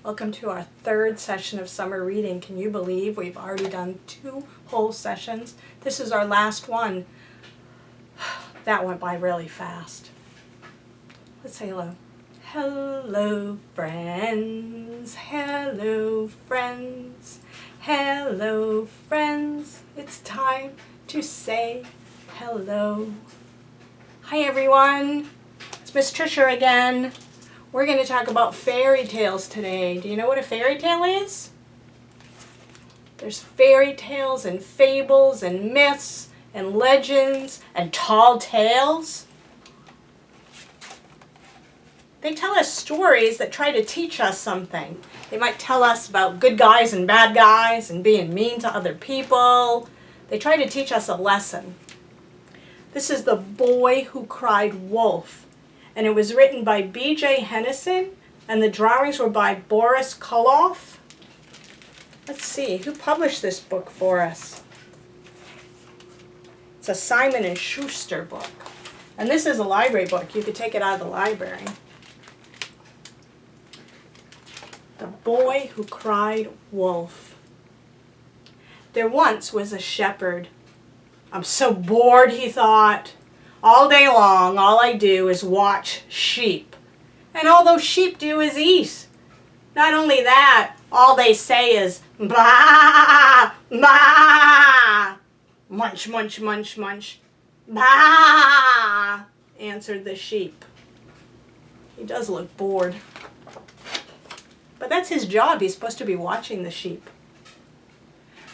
Welcome to our third session of summer reading. Can you believe we've already done 2 whole sessions? This is our last one. That went by really fast. Let's say hello. Hello, friends. Hello, friends. Hello, friends. It's time to say hello. Hi, everyone. It's Miss Trisha again. We're going to talk about fairy tales today. Do you know what a fairy tale is? There's fairy tales and fables and myths and legends and tall tales. They tell us stories that try to teach us something. They might tell us about good guys and bad guys and being mean to other people. They try to teach us a lesson. This is The Boy Who Cried Wolf. And it was written by B.J. Hennison, and the drawings were by Boris Karloff. Let's see, who published this book for us? It's a Simon & Schuster book. And this is a library book. You could take it out of the library. The Boy Who Cried Wolf. There once was a shepherd. I'm so bored, he thought. All day long, all I do is watch sheep. And all those sheep do is eat. Not only that, all they say is, baa, baa. Munch, munch, munch, munch. Baa, answered the sheep. He does look bored. But that's his job. He's supposed to be watching the sheep.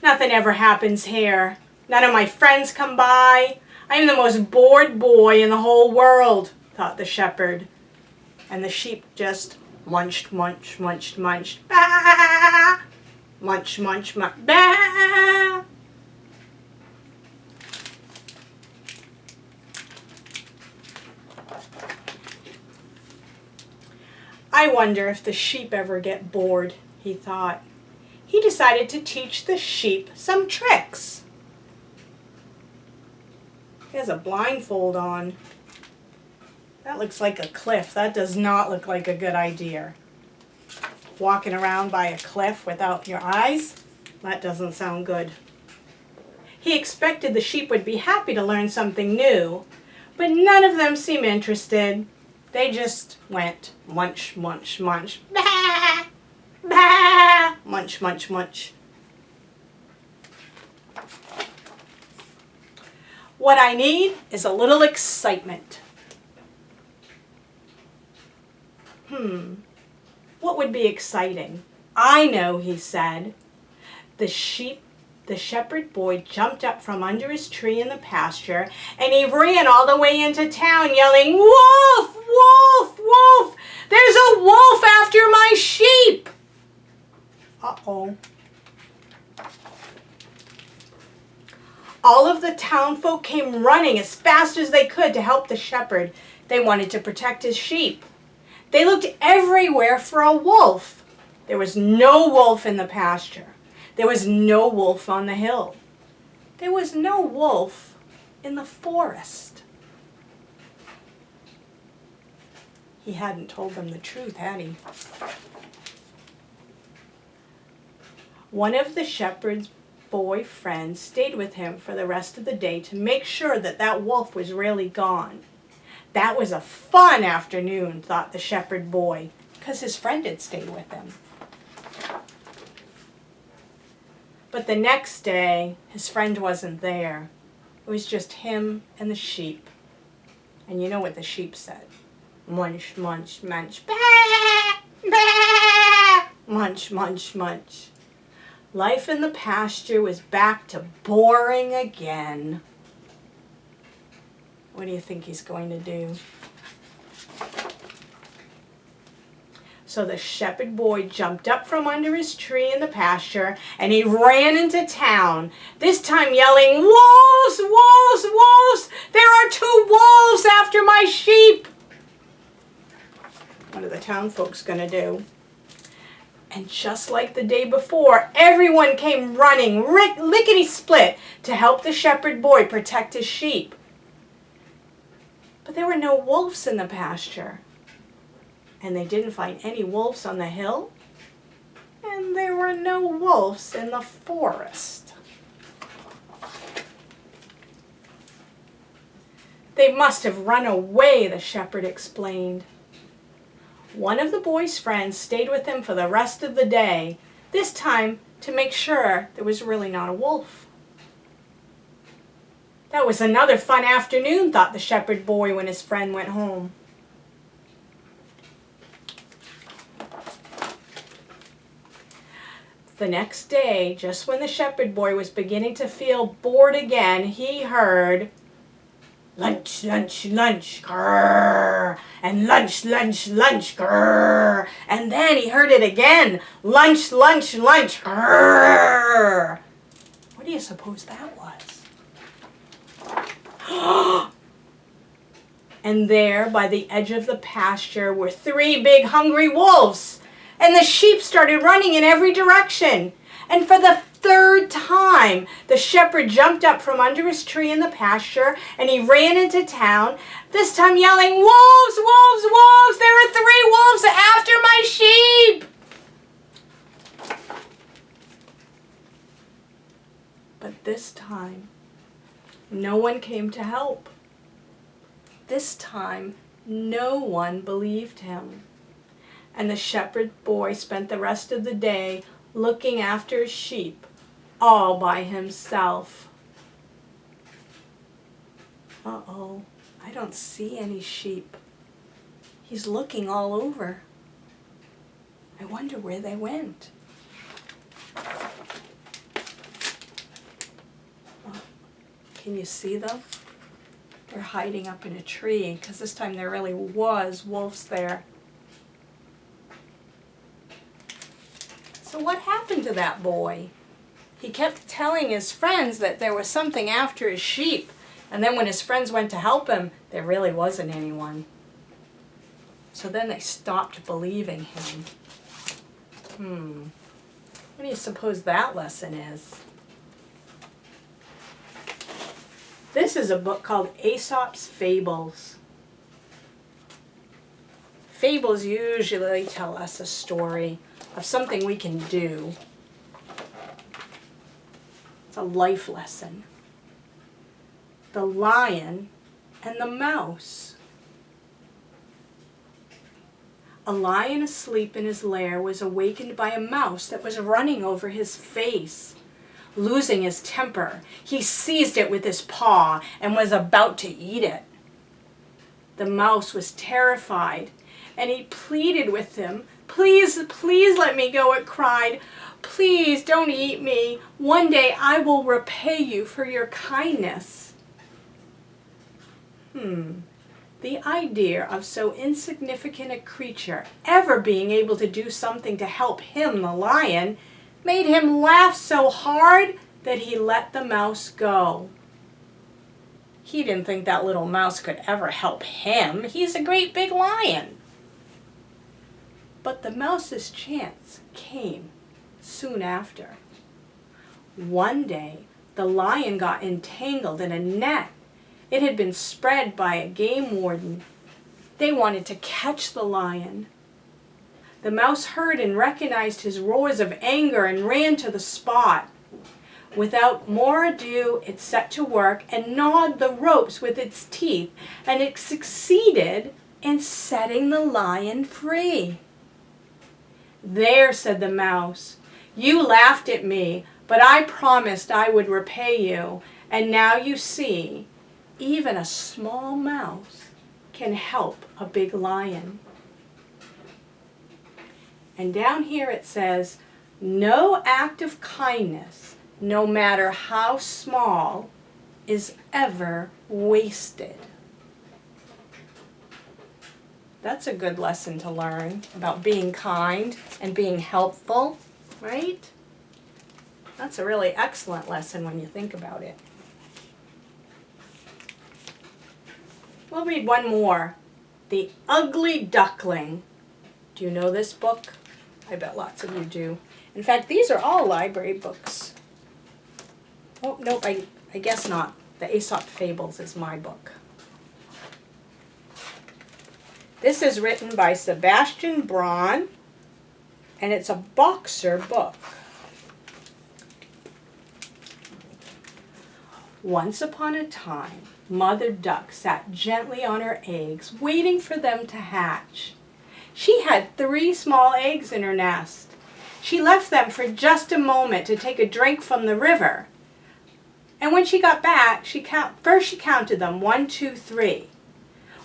Nothing ever happens here. None of my friends come by. I am the most bored boy in the whole world, thought the shepherd. And the sheep just munched, munched, munched, munched. Bah! Munch, munch, munch. Bah! I wonder if the sheep ever get bored, he thought. He decided to teach the sheep some tricks. He has a blindfold on. That looks like a cliff. That does not look like a good idea. Walking around by a cliff without your eyes? That doesn't sound good. He expected the sheep would be happy to learn something new, but none of them seemed interested. They just went munch, munch, munch. Bah! Bah! Munch, munch, munch. What I need is a little excitement. What would be exciting? I know, he said. The shepherd boy jumped up from under his tree in the pasture, and he ran all the way into town yelling, "Wolf! Wolf! Wolf! There's a wolf after my sheep!" Uh-oh. All of the townfolk came running as fast as they could to help the shepherd. They wanted to protect his sheep. They looked everywhere for a wolf. There was no wolf in the pasture. There was no wolf on the hill. There was no wolf in the forest. He hadn't told them the truth, had he? One of the shepherd's boy friends stayed with him for the rest of the day to make sure that that wolf was really gone. That was a fun afternoon, thought the shepherd boy, because his friend had stayed with him. But the next day, his friend wasn't there. It was just him and the sheep. And you know what the sheep said. Munch, munch, munch. Bah! Bah! Munch, munch, munch. Life in the pasture was back to boring again. What do you think he's going to do? So the shepherd boy jumped up from under his tree in the pasture and he ran into town, this time yelling, "Wolves! Wolves! Wolves! There are 2 wolves after my sheep!" What are the town folks going to do? And just like the day before, everyone came running, lickety-split, to help the shepherd boy protect his sheep. But there were no wolves in the pasture. And they didn't find any wolves on the hill. and there were no wolves in the forest. They must have run away, the shepherd explained. One of the boy's friends stayed with him for the rest of the day, this time to make sure there was really not a wolf. That was another fun afternoon, thought the shepherd boy when his friend went home. The next day, just when the shepherd boy was beginning to feel bored again, he heard, "Lunch, lunch, lunch, grrr," and "lunch, lunch, lunch, grrr," and then he heard it again, "Lunch, lunch, lunch, grrr." What do you suppose that was? And there, by the edge of the pasture, were 3 big hungry wolves. And the sheep started running in every direction. And for the 3rd time, the shepherd jumped up from under his tree in the pasture and he ran into town, this time yelling, "Wolves, wolves, wolves! There are 3 wolves after my sheep!" But this time, no one came to help. This time, no one believed him. And the shepherd boy spent the rest of the day looking after his sheep all by himself. Uh-oh, I don't see any sheep. He's looking all over. I wonder where they went. Can you see them? They're hiding up in a tree because this time there really was wolves there. So what happened to that boy? He kept telling his friends that there was something after his sheep, and then when his friends went to help him, there really wasn't anyone. So then they stopped believing him. What do you suppose that lesson is? This is a book called Aesop's Fables. Fables usually tell us a story of something we can do. It's a life lesson. The Lion and the Mouse. A lion asleep in his lair was awakened by a mouse that was running over his face. Losing his temper, he seized it with his paw and was about to eat it. The mouse was terrified, and he pleaded with him. "Please, please let me go," it cried. "Please don't eat me. One day I will repay you for your kindness." The idea of so insignificant a creature ever being able to do something to help him, the lion, made him laugh so hard that he let the mouse go. He didn't think that little mouse could ever help him. He's a great big lion. But the mouse's chance came soon after. One day, the lion got entangled in a net. It had been spread by a game warden. They wanted to catch the lion. The mouse heard and recognized his roars of anger and ran to the spot. Without more ado, it set to work and gnawed the ropes with its teeth, and it succeeded in setting the lion free. "There," said the mouse, "you laughed at me, but I promised I would repay you, and now you see, even a small mouse can help a big lion." And down here it says, "No act of kindness, no matter how small, is ever wasted." That's a good lesson to learn about being kind and being helpful, right? That's a really excellent lesson when you think about it. We'll read one more. The Ugly Duckling. Do you know this book? I bet lots of you do. In fact, these are all library books. Oh, nope, I guess not. The Aesop Fables is my book. This is written by Sebastian Braun. and it's a Boxer book. Once upon a time, Mother Duck sat gently on her eggs, waiting for them to hatch. She had 3 small eggs in her nest. She left them for just a moment to take a drink from the river. And when she got back, first she counted them, 1, 2, 3.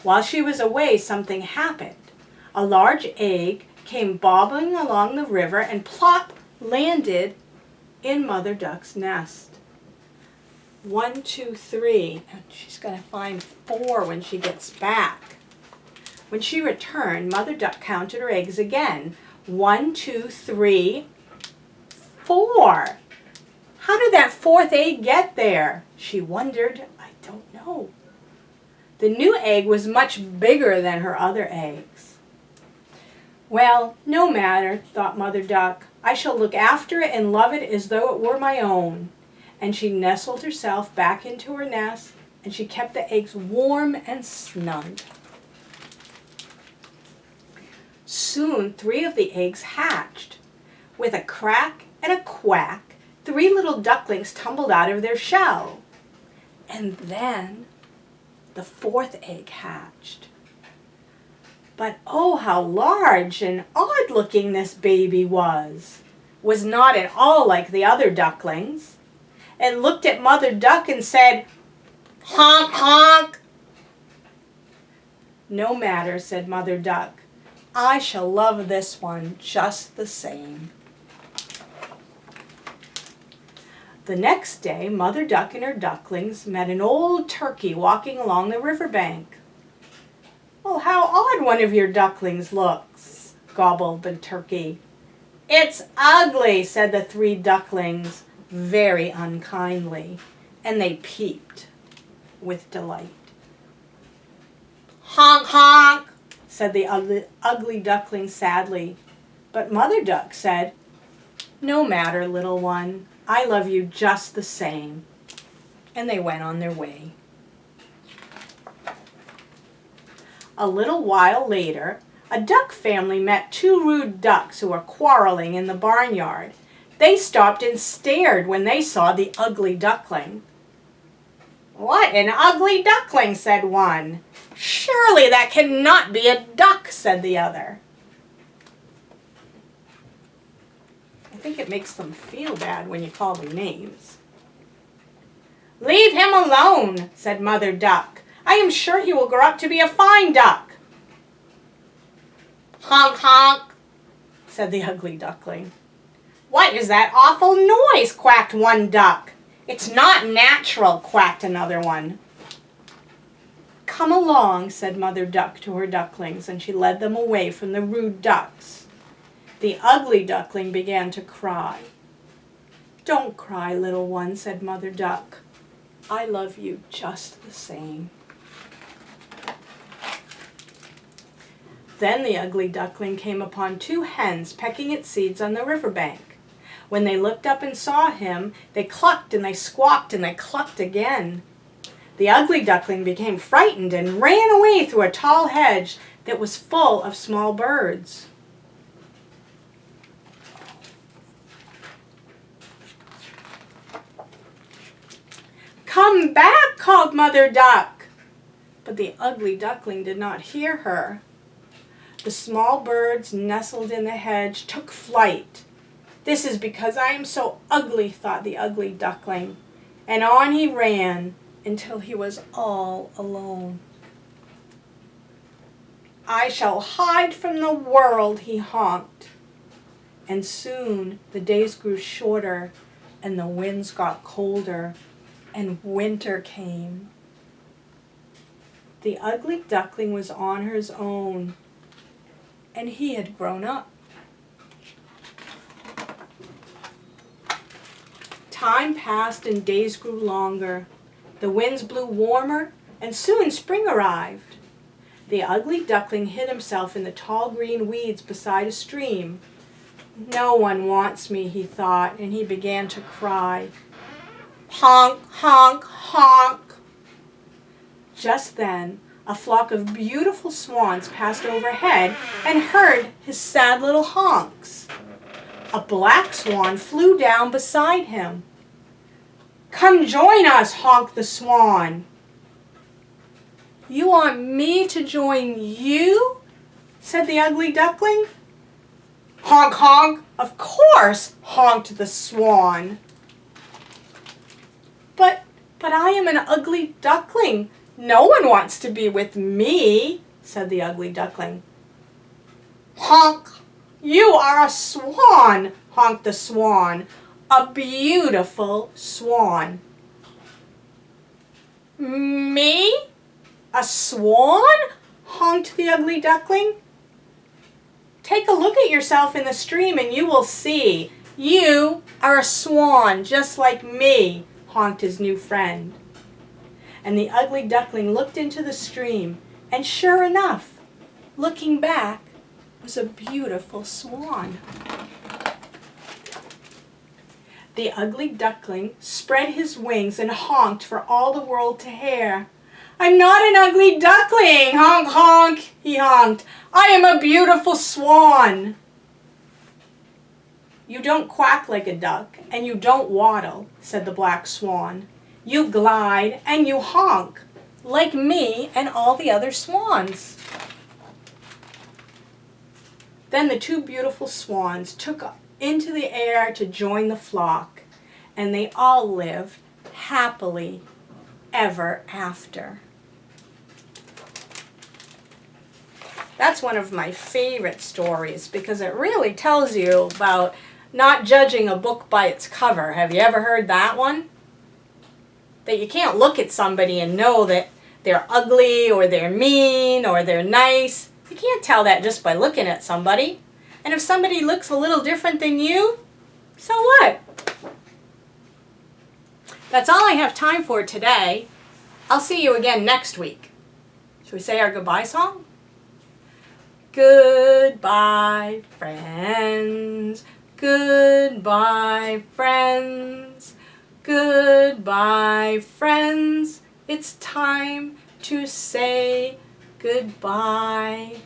While she was away, something happened. A large egg came bobbing along the river and plop, landed in Mother Duck's nest. 1, 2, 3, and she's going to find 4 when she gets back. When she returned, Mother Duck counted her eggs again. 1, 2, 3, 4. How did that 4th egg get there? She wondered. I don't know. The new egg was much bigger than her other eggs. Well, no matter, thought Mother Duck. I shall look after it and love it as though it were my own. And she nestled herself back into her nest, and she kept the eggs warm and snug. Soon 3 of the eggs hatched. With a crack and a quack, 3 little ducklings tumbled out of their shell. And then the 4th egg hatched. But oh, how large and odd-looking this baby was not at all like the other ducklings. It looked at Mother Duck and said, "Honk, honk." No matter, said Mother Duck. I shall love this one just the same. The next day, Mother Duck and her ducklings met an old turkey walking along the riverbank. "Oh, how odd one of your ducklings looks," gobbled the turkey. "It's ugly," said the 3 ducklings, very unkindly, and they peeped with delight. "Honk, honk," said the ugly duckling sadly. But Mother Duck said, "No matter, little one. I love you just the same." And they went on their way. A little while later, a duck family met 2 rude ducks who were quarreling in the barnyard. They stopped and stared when they saw the ugly duckling. "What an ugly duckling," said one. "Surely that cannot be a duck," said the other. I think it makes them feel bad when you call them names. "Leave him alone," said Mother Duck. "I am sure he will grow up to be a fine duck." "Honk, honk," said the ugly duckling. "What is that awful noise?" quacked one duck. "It's not natural," quacked another one. "Come along," said Mother Duck to her ducklings, and she led them away from the rude ducks. The ugly duckling began to cry. "Don't cry, little one," said Mother Duck. "I love you just the same." Then the ugly duckling came upon 2 hens pecking at seeds on the riverbank. When they looked up and saw him, they clucked and they squawked and they clucked again. The ugly duckling became frightened and ran away through a tall hedge that was full of small birds. "Come back," called Mother Duck. But the ugly duckling did not hear her. The small birds nestled in the hedge took flight. "This is because I am so ugly," thought the ugly duckling, and on he ran until he was all alone. "I shall hide from the world," he honked. And soon the days grew shorter and the winds got colder and winter came. The ugly duckling was on his own, and he had grown up. Time passed and days grew longer. The winds blew warmer, and soon spring arrived. The ugly duckling hid himself in the tall green weeds beside a stream. "No one wants me," he thought, and he began to cry. Honk, honk, honk. Just then, A flock of beautiful swans passed overhead and heard his sad little honks. A black swan flew down beside him. "Come join us," honked the swan. "You want me to join you?" said the ugly duckling. "Honk, honk, of course," honked the swan. But I am an ugly duckling. No one wants to be with me," said the ugly duckling. "Honk! You are a swan," honked the swan. "A beautiful swan." "Me? A swan?" honked the ugly duckling. "Take a look at yourself in the stream and you will see. You are a swan just like me," honked his new friend. And the ugly duckling looked into the stream, and sure enough, looking back, was a beautiful swan. The ugly duckling spread his wings and honked for all the world to hear. "I'm not an ugly duckling, honk, honk," he honked. "I am a beautiful swan." "You don't quack like a duck, and you don't waddle," said the black swan. "You glide and you honk, like me and all the other swans." Then the two beautiful swans took into the air to join the flock, and they all lived happily ever after. That's one of my favorite stories because it really tells you about not judging a book by its cover. Have you ever heard that one? That you can't look at somebody and know that they're ugly or they're mean or they're nice. You can't tell that just by looking at somebody. And if somebody looks a little different than you, so what? That's all I have time for today. I'll see you again next week. Shall we say our goodbye song? Goodbye, friends. Goodbye, friends. Goodbye, friends. It's time to say goodbye.